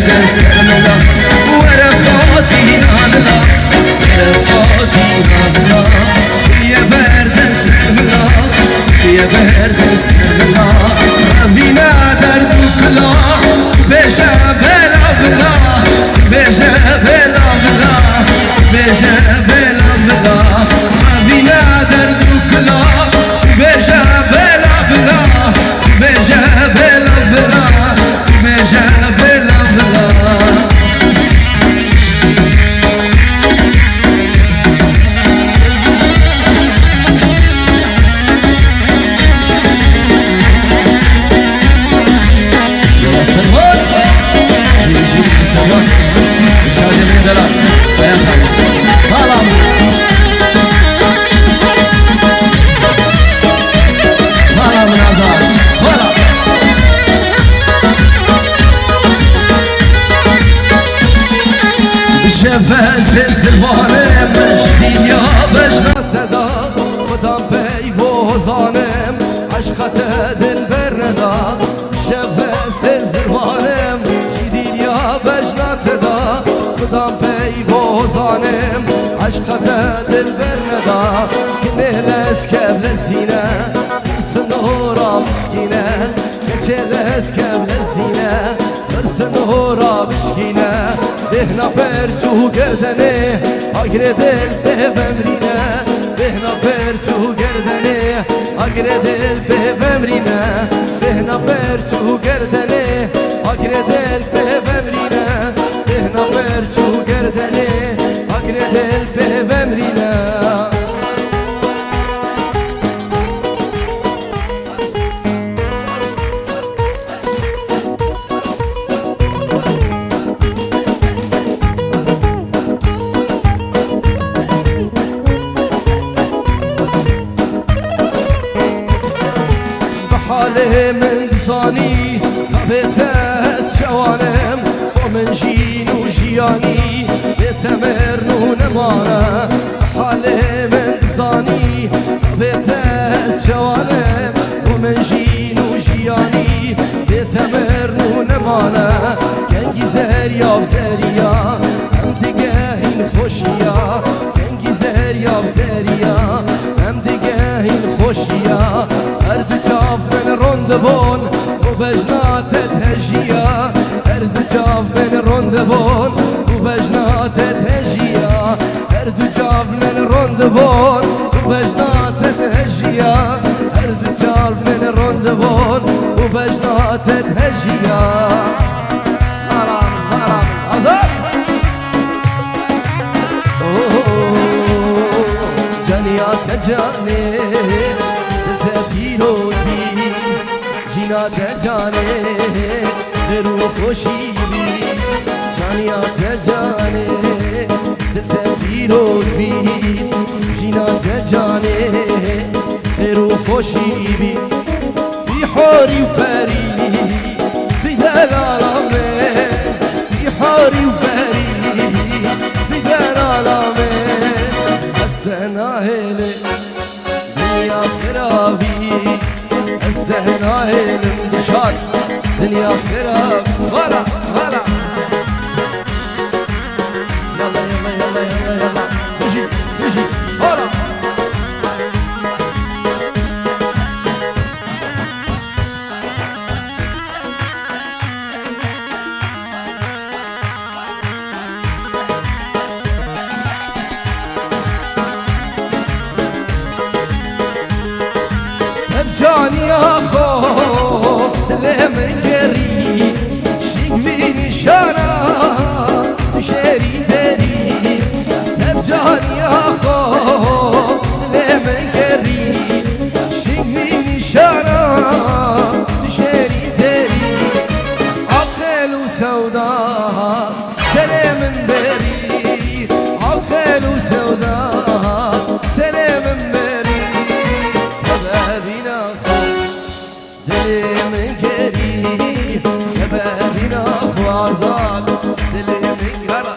بردن سرملا ورا خاطی نادلا ورا خاطی نادلا یه بردن سرملا یه بردن سرملا وینا در دوکلا بجا بلا بلا بجا بلا بلا بجا بلا بلا وینا در دوکلا بجا بلا بلا بجا بلا بلا بجا بلا بلا شفاس زلوانم شدید یا بشنات دا خودم پیوزانم عشقت دل برندا شفاس زلوانم شدید یا بشنات دا خودم پیوزانم عشقت دل برندا کنه لسکب لزینه سنورا مشکینه کچه لسکب لزینه سنورا مشکینه بهنا پرچو گردنه آگره دل به بمرینه بهنا پرچو گردنه آگره دل به بمرینه بهنا پرچو گردنه آگره دل به بمرینه بهنا پرچو گردنه آگره دل به بمرینه من زانی کبتس جوانم و من جین و جیانی بتمرن و نمانم حال من زانی کبتس جوانم و من جین و جیانی بتمرن و نمانم گنگی زریا و زریا هم دیگه این خوشیا گنگی زریا و زریا هم دیگه این خوشیا هرد چاف من روندبون و بجناتت هجیا هرد چاف من روندبون و بجناتت هجیا هرد چاف من روندبون و بجناتت هجیا هرد چاف من روندبون و بجناتت هجیا مرام مرام آزاد جانیات جانی پیروز بی جینات جانه درو خوشی بی جانیات جانه دلت پیروز بی جینات جانه درو خوشی بی تی حوری و پری تی دلالامه تی حوری و پری تی دلالامه استناهله دنیا خرابی استهناء الانتشار دنیا خراب غلا غلا يلا يلا يلا يلا يلا نجي نجي غلا جانی آخو دل من گری شیک بی نشانا تو شهری دری تب جانی آخو دل من گری شیک بی نشانا تو شهری دری عقل و سودا سنه من بری عقل و سودا سنه من بری من گری کبابی نخوازاد دل من گرا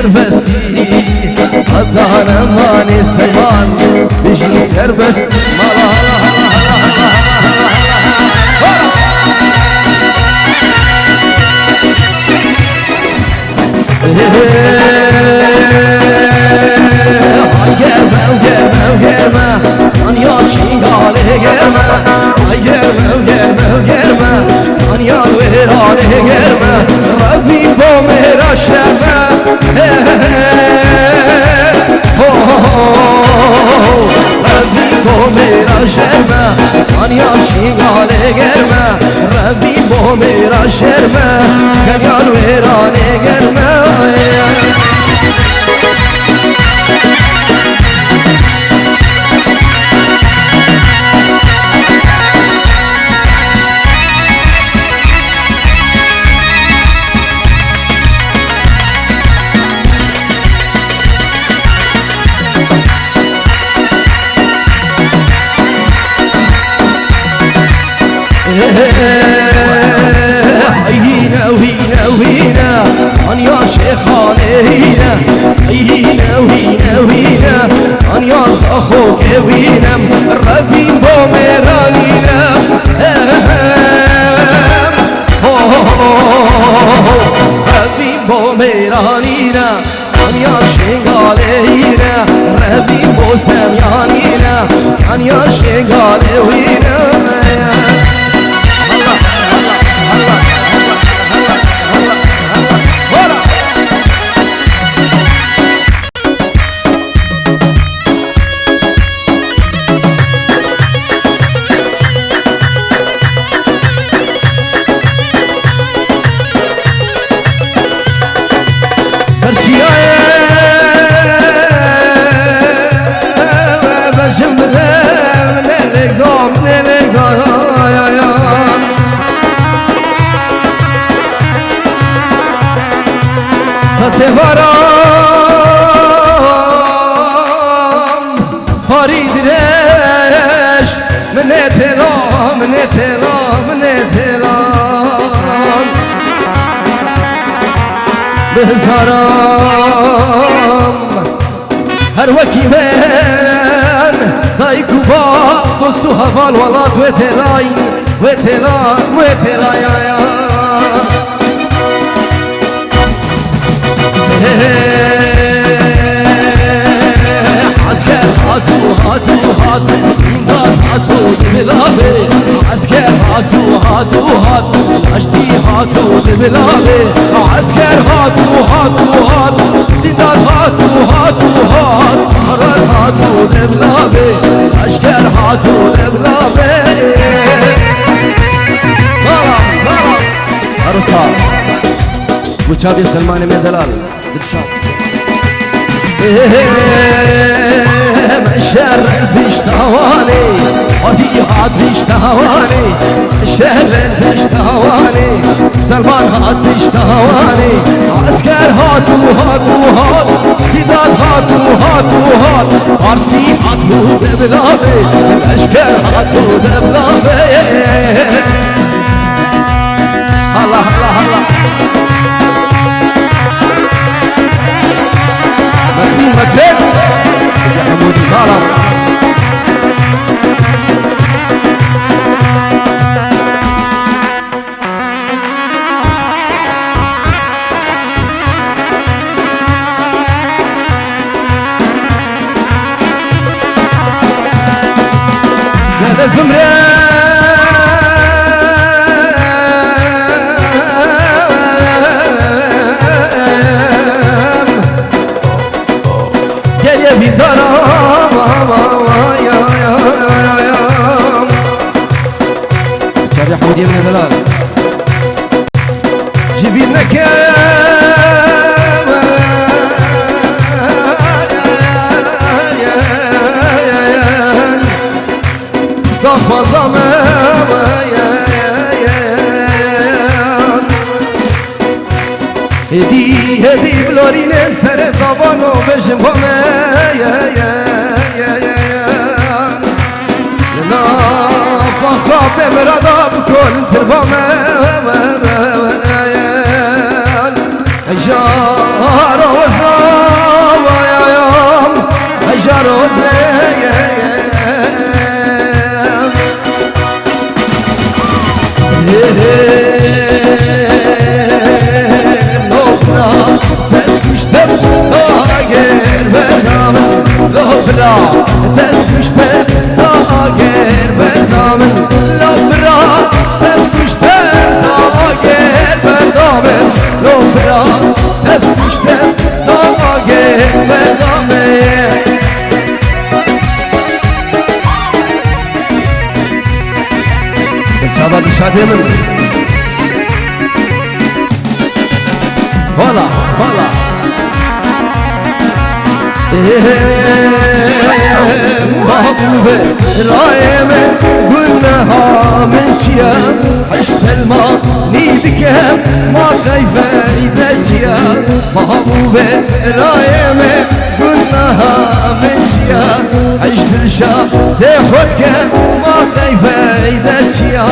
سربستی قدانم وانی سیمان بجی سربست مالا گرمه آنیا شینگاله گرمه گرمه آنیا ویرانه گرمه ربی با میرا شرمه ربی با میرا شرمه آنیا شینگاله گرمه ربی با میرا شرمه کنیان ویرانه گرمه وينا أنيا شيخاني وينا أنيا صخوك وينا ربين بوميرانينا ربين بوميرانينا أنيا شيخانينا ربين بوسميانينا أنيا شيخاني وينا پاریدرش من تلام بهزارم هر وکی من دایکو با دوستو حوال ولاد و تلای عسكر هاتو این داد هاتو دبلابه عسكر هاتو اشتی هاتو دبلابه عسكر هاتو این داد هاتو حرار هاتو دبلابه اشکر هاتو دبلابه عروسا وچابي سلمان مدلال دلشاد شر الفشتواني هات فشتواني شر الفشتواني سلمان هات فشتواني عسكر هاتو ديدات هاتو عرفتي هاتو دبلابي الاشكر هاتو دبلابي الله متين يا حمودي كرم يا لازم في درام شاري حمودي من دلال جيبين لك ضخ وزمان هدي بلورين سر زبانو بجم لا بخاف مرضى بكل تربامه جار وزار شادي من فوالا فوالا محبوبة رايمة قلناها من جيا عش سلمى نيدك ما خايفة يدجيا محبوبة رايمة قلناها من جيا عش دلشا تاخدك ما خايفة يدجيا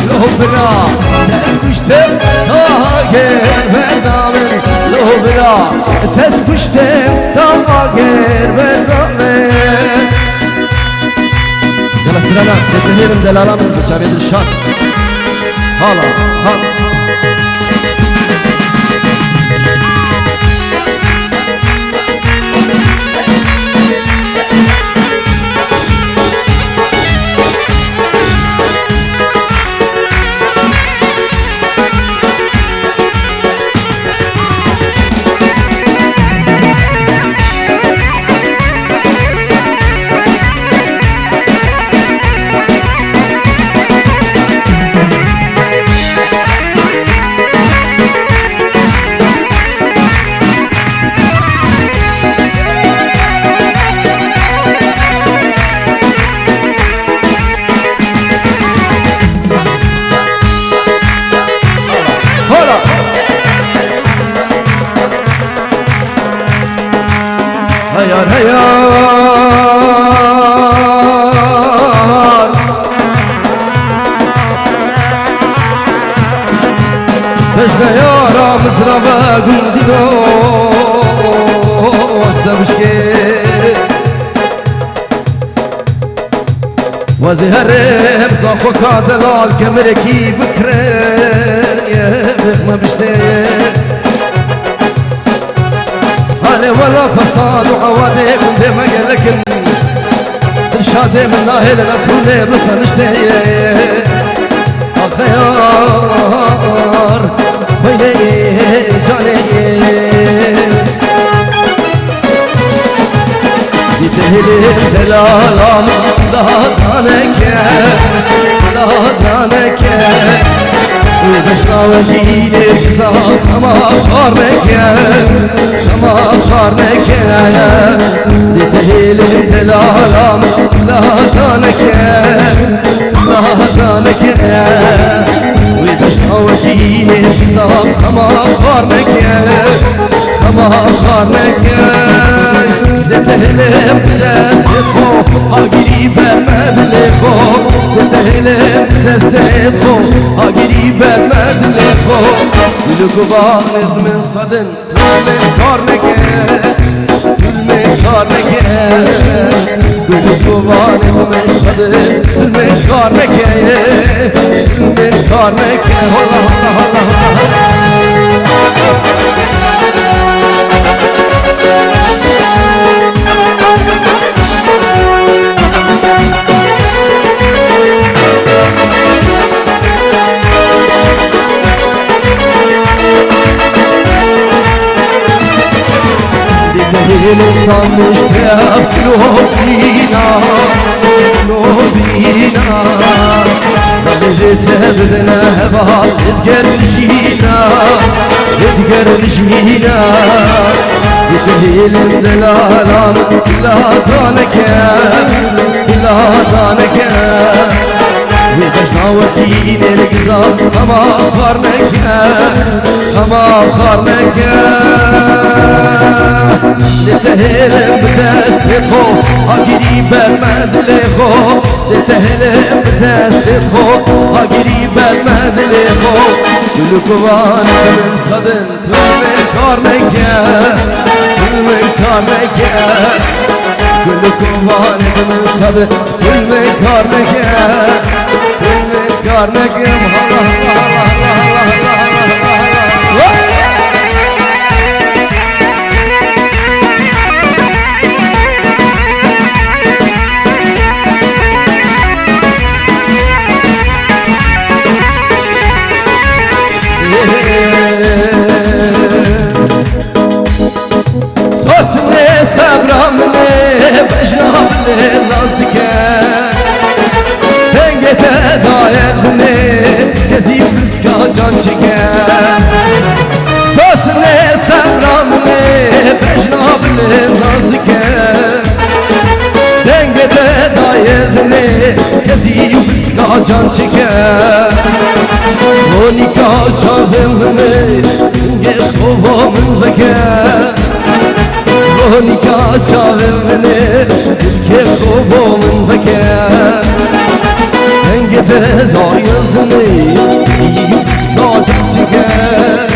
لو برا تسكشتم تاغير بردامن لو برا تسكشتم تاغير بردامن يلا سلالا تتهيرم دلالا من جابيد الشاط هلا هلا هيار هيار بجد يارا مزربة قندينو وزبشكي وزهرم صاخو كادلال كمركي بكرين يبخ ما بشتين هالي ولا فصاد وعوادي من ديما قلكن الشادي من ناهل نسولي بطنشتي أخيار ويلي جاني يتهلي دلالان لا دانك لا دانك وبشنا ودين القصاص سما صارنك سما صارنك لتهيل الدلالام لا دانك لا دانك وبشنا ودين القصاص سما صارنك سما صارنك لتهلم تستخو قريبا ما بلخو لتهلم تستخو قريبا ما بلخو لقبانت من صدن من كارنك من كارنك لقبانت من صدن من كارنك من كارنك هلا هلا هلا تهيلنا مشتاق قلوبنا قلوبنا بلغت بدنا هبال تقرشينا تقرشينا يتهيل الدلالان لا دانك لا دانك وبشنا وكين القزام خما صارنك خما صارنك لتهلم بتستخو قريبا ما دلخو لتهلم بتستخو قريبا ما دلخو للكوان من صدن من كارنك من كارنك للكوان من صدن من كارنك من كارنك الله الله صبرامني بجنابني نازكه دنگت دایدنی جان چکن ساسنه سرامنه بجناب نازکن دنگ دایدنه کسی بسکا جان چکن مونیکا چاومنه سنگ خوبا من بکن مونیکا چاومنه دلک خوبا من بکن دنگ دایدنه کسی بسکا جان چکن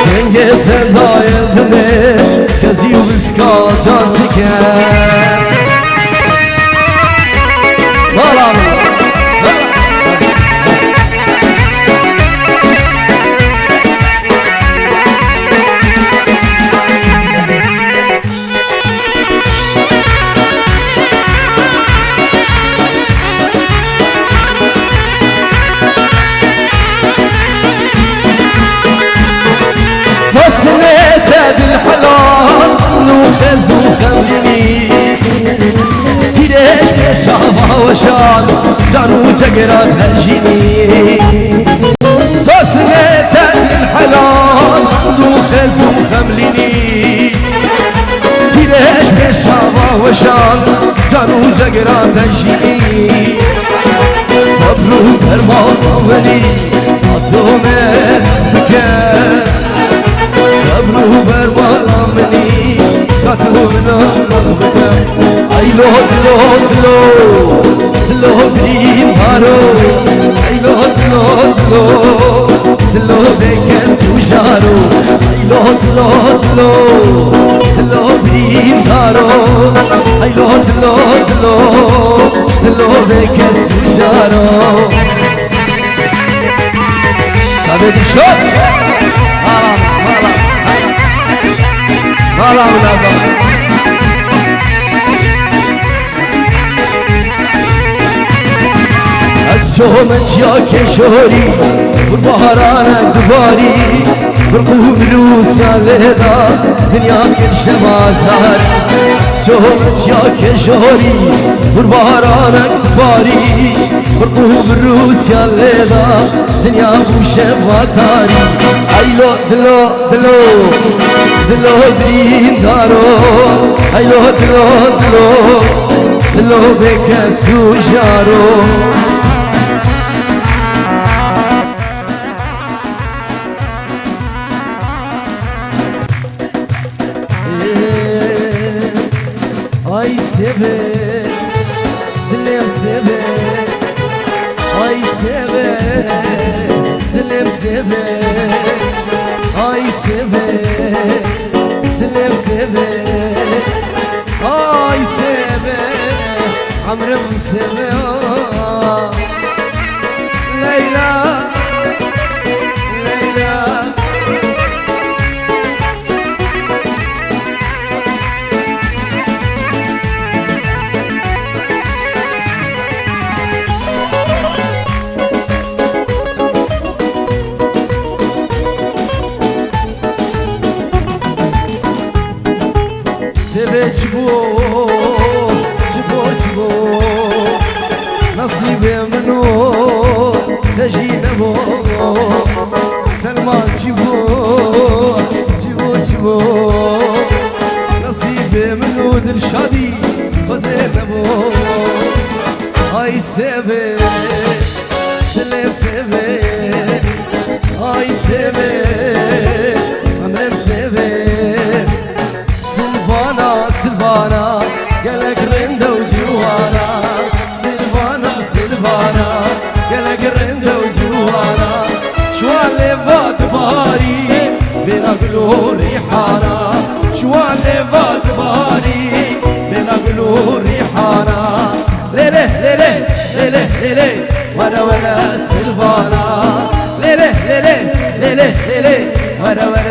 دنگ دایدنه کسی بسکا جان چکن سوسنة الحلال نوخز وخملني تيريش بشافة وشان جانو جقرات هالجيني سوسنة الحلال نوخز وخملني تيريش بشافة وشان جانو جقرات هالجيني صبر وبرماني عطومة بكر صبر وبرماني عطومة بكر أي لو دلو دلو دلو بريم هارو أي لو دلو دلو دلو بكس وجارو أي لو دلو دلو دلو بريم هارو أي لو دلو دلو دلو بكس وجارو شادي شوت مالا منازم از شومت یا کشوری بر دوباری بر قبروس لدا دنیا گرش مازار از شومت یا کشوری بر دوباری بر قبروس لدا دنیا گوش ماتاری ایلو دلو دلو دلو بریم دارو ایلو دلو دلو دلو بکسو جارو ay seve dilim seve ay seve dilim seve ay seve dilim seve ay seve amrım seve Leyla Leyla çibo çibo çibo nasibim no tejine bo Selman çibo çibo çibo nasibim no dilşadi kadene bo ay seve dilim seve ay seve amrem seve Silvana, gelek rende ujuana Silvana, Silvana, gelek rende ujuana Şuale vakbari, bena glori hana Şuale vakbari, bena glori hana Lele, lele, lele, lele, vara vara Silvana Lele, lele, lele, lele, vara vara